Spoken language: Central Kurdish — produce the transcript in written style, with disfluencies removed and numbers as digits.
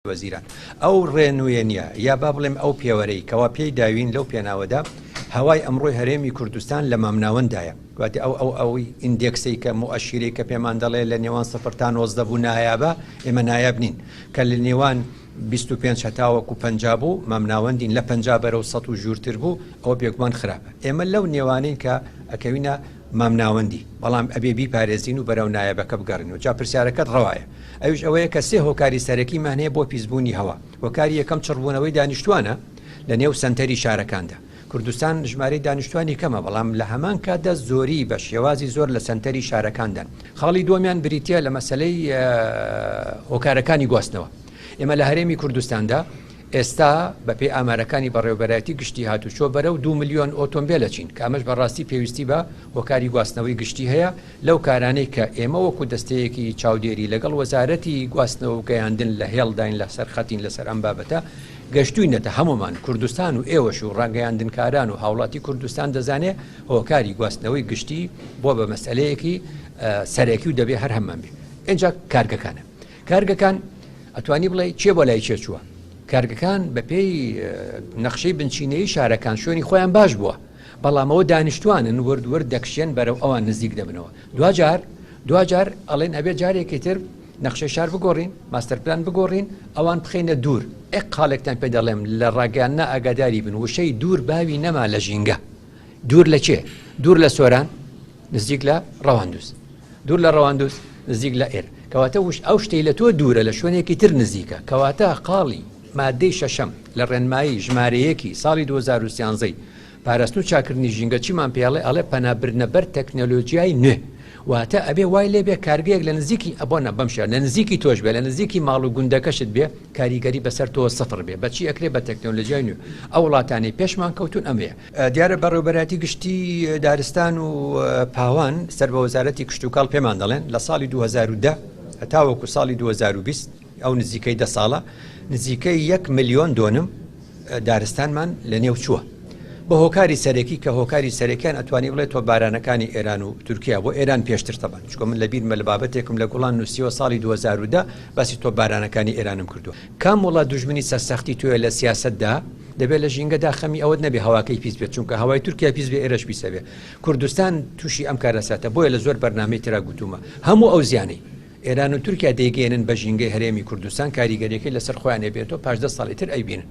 وەزیران ئەو ڕێنوێنیە یا با بڵێم ئەو پێوەرەی کەوا پێی داوین لەو پێناوەدا هەوای ئەمڕۆی هەرێمی کوردستان لە مامناوەندایە گواتی ئەوی ئیندێکسی کە مؤەشیرەی کە پێمان دەڵێ لە نێوان 0 تا 90 بوو نایابە ئێمە نایاب نین کە لە نێوان 25 هەتاوەکو 50 بوو مامناوەندین لە 50 بەرەو 100 و ژوورتر بوو ئەوە پێکمان خراپە ئێمە لەو نێوانەی کە ئەکەوینە مامناوەندی بەڵام ئەبێ بیپارێزین و بەرەو نایابەکە بگەڕین و جا پرسیارەکەت ڕەوایە ئەوش ئەوەیە کە سێ هۆکاری سەرەکیمان هەیە بۆ پیسبوونی هەوا هۆکاری یەکەم چڕبوونەوەی دانیشتوانە لە نێو سەنتەری شارەکاندا کوردستان ژمارەی دانیشتوانی کەمە بەڵام لە هەمان کاتدا زۆری بە شێوازی زۆر لە سەنتەری شارەکاندان خاڵی دووەمیان بریتە لە مەسەلەی هۆکارەکانی گواستنەوە ئێمە لە هەرێمی کوردستاندا ئێستا بەپێی ئامارەکانی بەڕێوەبەرایەتی گشتی هاتوچۆ بەرەو 2 ملیۆن ئۆتۆمبیلە چین کامەش بەڕاستی پێویستی بە هۆکاری گواستنەوەی گشتی هەیە لەو کارانەی کە ئێمە وەکو دەستەیەکی چاودێری لەگەڵ وەزارەتی گواستنەوە و گەیاندن لە هێڵداین لەسەر خەتین لەسەر ئەم بابەتە گەشتوینەتە هەمومان کوردستان و ئێوەش و ڕاگەیاندنکاران و هاوڵاتی کوردستان دەزانێت هۆکاری گواستنەوەی گشتی بۆ بە مەسئلەیەکی سەرەکی و دەبێ هەر هەممان بێ اینجا کارگەکان ئەتوانی بڵێ چێ بۆ لای چێ چووە کارگەکان بەپێی نەخشەی بنچینەی شارەکان شوێنی خۆیان باش بووە بەڵامەوە دانیشتوانن وەرد دەکشێن بەرەو ئەوان نزیک دەبنەوە دوجار ئەڵێن ئەبێ جارێکی تر نەخشەی شار بگۆڕین ماستەرپلان بگۆڕین ئەوان بخینە دوور قاڵێکتان پێ دەڵێم لە ڕاگەیاننا ئاگاداری بن وشەی دوور باوی نەما لە ژینگە دوور لە چێ دوور لە سۆران نزیک لە ڕەواندوس دوور لە ڕەواندوس نزیک لە ئێر کەواتە ئەو شتەی لە تۆ دوورە لە شوێنێکی تر نزیکە کەواتە قاڵی مادەی شەشەم لە ڕێنمایی ژمارەیەکی ساڵی 2013 پاراستن و چاکردنی ژینگە چیمان پێڵێ ئەڵێ پەنابرنەبەر تەکنۆلۆژیای نوێ واتە ئەبێ وای لێ بێ کارگەیەک لە نزیکی ئەبۆنە بەم شار لە نزیکی تۆش بێ لە نزیکی ماڵ و گوندەکەشت بێ کاریگەری بەسەر تۆ سفر بێ بەچی ئەکرێ بە تەکنۆلۆژیای نوێ ئەو وڵاتانی پێشمان کەوتون ئەمەیە دیارە بەڕێوەبەراتی گشتی دارستان و پاوان سەر بە وەزارەتی کشتوکاڵ پێمان دەڵێن لە ساڵی 2010 هەتاوەکو ساڵی 2020 ئەو نزیکەی 10 ساڵە نزیکەی 1 ملیۆن دۆنم دارستانمان لە نێو چووە بە هۆکاری سەرەکی کە هۆکاری سەرەکیان ئەتوانی بڵێت تۆ بارانەکانی ئێران و تورکیا بۆ ئێران پێشتر تەبان چکۆ من لە بیرمە لە بابەتێکم لە گوڵان نووسیوە ساڵی 2010 باسی تۆ بارانەکانی ئێرانم کردووە کام وڵات دوژمنی سەرسەختی توێ لە سیاسەتدا دەبێت لە ژینگەدا خەمی ئەوەت نەبێ هەواکەی پیس بێت چونکە هەوای تورکیا پیس بێ ئێرەش پیسە بێ کوردستان تووشی ئەم کارەساتە بۆیە لە زۆر بەرنامەی ترا گوتومە هەموو ئەو زیانەی ئێران و تورکیا دەیگەێنن بە ژینگەی هەرێمی کوردستان کاریگەریەکەی لەسەر خۆیان بێتەوە 15 ساڵی تر ئەیبینن